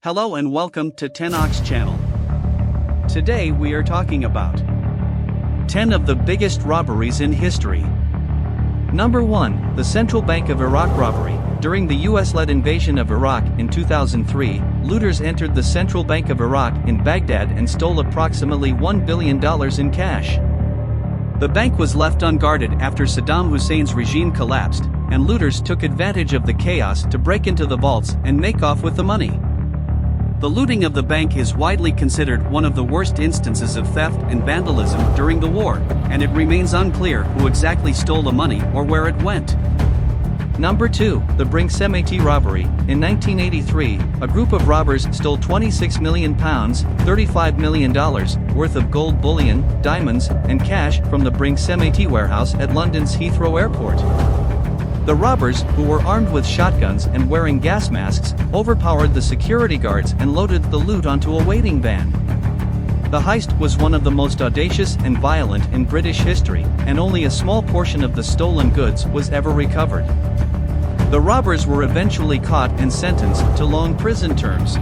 Hello and welcome to 10ox channel. Today we are talking about 10 of the biggest robberies in history. Number 1, the Central Bank of Iraq robbery. During the US-led invasion of Iraq in 2003, looters entered the Central Bank of Iraq in Baghdad and stole approximately $1 billion in cash. The bank was left unguarded after Saddam Hussein's regime collapsed, and looters took advantage of the chaos to break into the vaults and make off with the money. The looting of the bank is widely considered one of the worst instances of theft and vandalism during the war, and it remains unclear who exactly stole the money or where it went. Number 2, the Brinks-Cemetery robbery. In 1983, a group of robbers stole £26 million, $35 million, worth of gold bullion, diamonds, and cash from the Brinks-Cemetery warehouse at London's Heathrow Airport. The robbers, who were armed with shotguns and wearing gas masks, overpowered the security guards and loaded the loot onto a waiting van. The heist was one of the most audacious and violent in British history, and only a small portion of the stolen goods was ever recovered. The robbers were eventually caught and sentenced to long prison terms.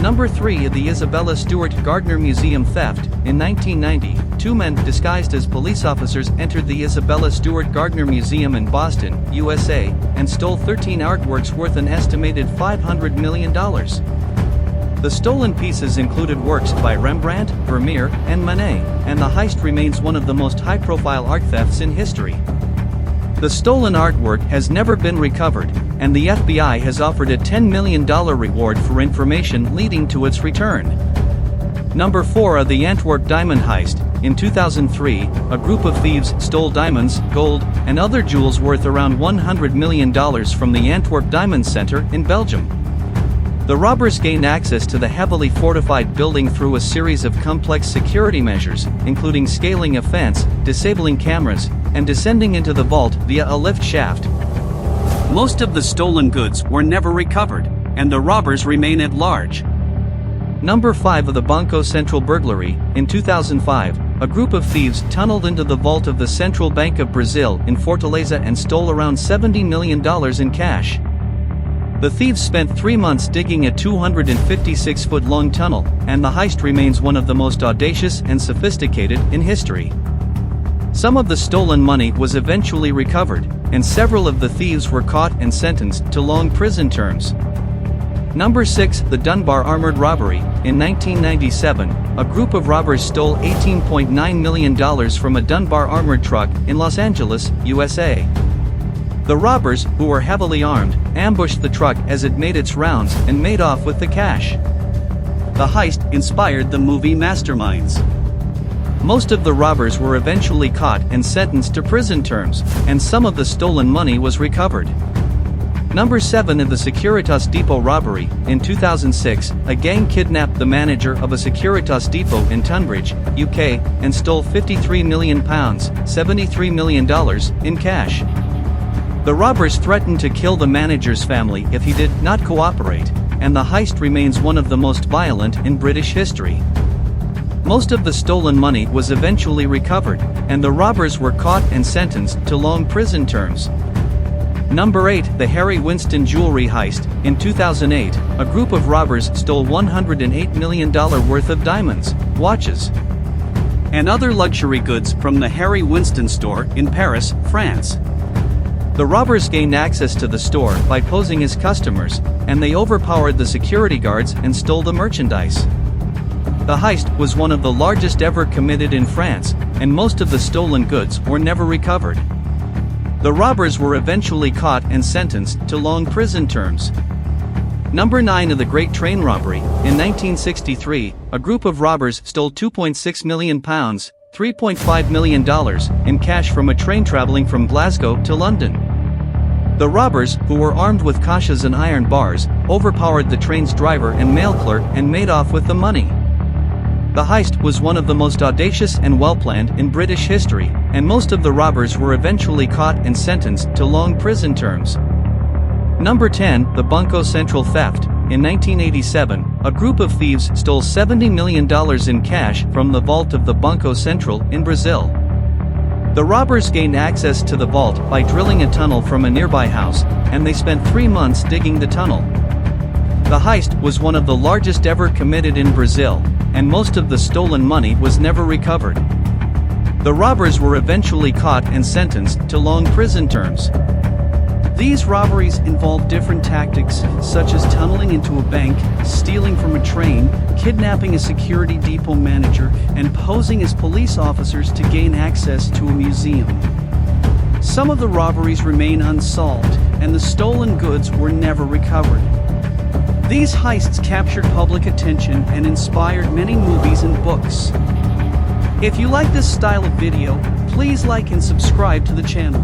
Number 3, the Isabella Stewart Gardner Museum theft. In 1990, two men disguised as police officers entered the Isabella Stewart Gardner Museum in Boston, USA, and stole 13 artworks worth an estimated $500 million. The stolen pieces included works by Rembrandt, Vermeer, and Manet, and the heist remains one of the most high-profile art thefts in history. The stolen artwork has never been recovered, and the FBI has offered a $10 million reward for information leading to its return. Number 4, the Antwerp diamond heist. In 2003, a group of thieves stole diamonds, gold, and other jewels worth around $100 million from the Antwerp Diamond Center in Belgium. The robbers gained access to the heavily fortified building through a series of complex security measures, including scaling a fence, disabling cameras, and descending into the vault via a lift shaft. Most of the stolen goods were never recovered, and the robbers remain at large. Number 5, the Banco Central burglary. In 2005, a group of thieves tunneled into the vault of the Central Bank of Brazil in Fortaleza and stole around $70 million in cash. The thieves spent 3 months digging a 256-foot-long tunnel, and the heist remains one of the most audacious and sophisticated in history. Some of the stolen money was eventually recovered, and several of the thieves were caught and sentenced to long prison terms. Number 6, the Dunbar armored robbery. In 1997, a group of robbers stole $18.9 million from a Dunbar armored truck in Los Angeles, USA. The robbers, who were heavily armed, ambushed the truck as it made its rounds and made off with the cash. The heist inspired the movie Masterminds. Most of the robbers were eventually caught and sentenced to prison terms, and some of the stolen money was recovered. Number 7, the Securitas Depot robbery. In 2006, a gang kidnapped the manager of a Securitas depot in Tunbridge, UK, and stole £53 million, $73 million, in cash. The robbers threatened to kill the manager's family if he did not cooperate, and the heist remains one of the most violent in British history. Most of the stolen money was eventually recovered, and the robbers were caught and sentenced to long prison terms. Number 8, the Harry Winston jewelry heist. In 2008, a group of robbers stole $108 million worth of diamonds, watches, and other luxury goods from the Harry Winston store in Paris, France. The robbers gained access to the store by posing as customers, and they overpowered the security guards and stole the merchandise. The heist was one of the largest ever committed in France, and most of the stolen goods were never recovered. The robbers were eventually caught and sentenced to long prison terms. Number 9, the Great Train robbery. In 1963, a group of robbers stole £2.6 million, $3.5 million, in cash from a train traveling from Glasgow to London. The robbers, who were armed with kashas and iron bars, overpowered the train's driver and mail clerk and made off with the money. The heist was one of the most audacious and well-planned in British history, and most of the robbers were eventually caught and sentenced to long prison terms. Number 10, the Banco Central theft. In 1987, a group of thieves stole $70 million in cash from the vault of the Banco Central in Brazil. The robbers gained access to the vault by drilling a tunnel from a nearby house, and they spent 3 months digging the tunnel. The heist was one of the largest ever committed in Brazil, and most of the stolen money was never recovered. The robbers were eventually caught and sentenced to long prison terms. These robberies involved different tactics, such as tunneling into a bank, stealing from a train, kidnapping a security depot manager, and posing as police officers to gain access to a museum. Some of the robberies remain unsolved, and the stolen goods were never recovered. These heists captured public attention and inspired many movies and books. If you like this style of video, please like and subscribe to the channel.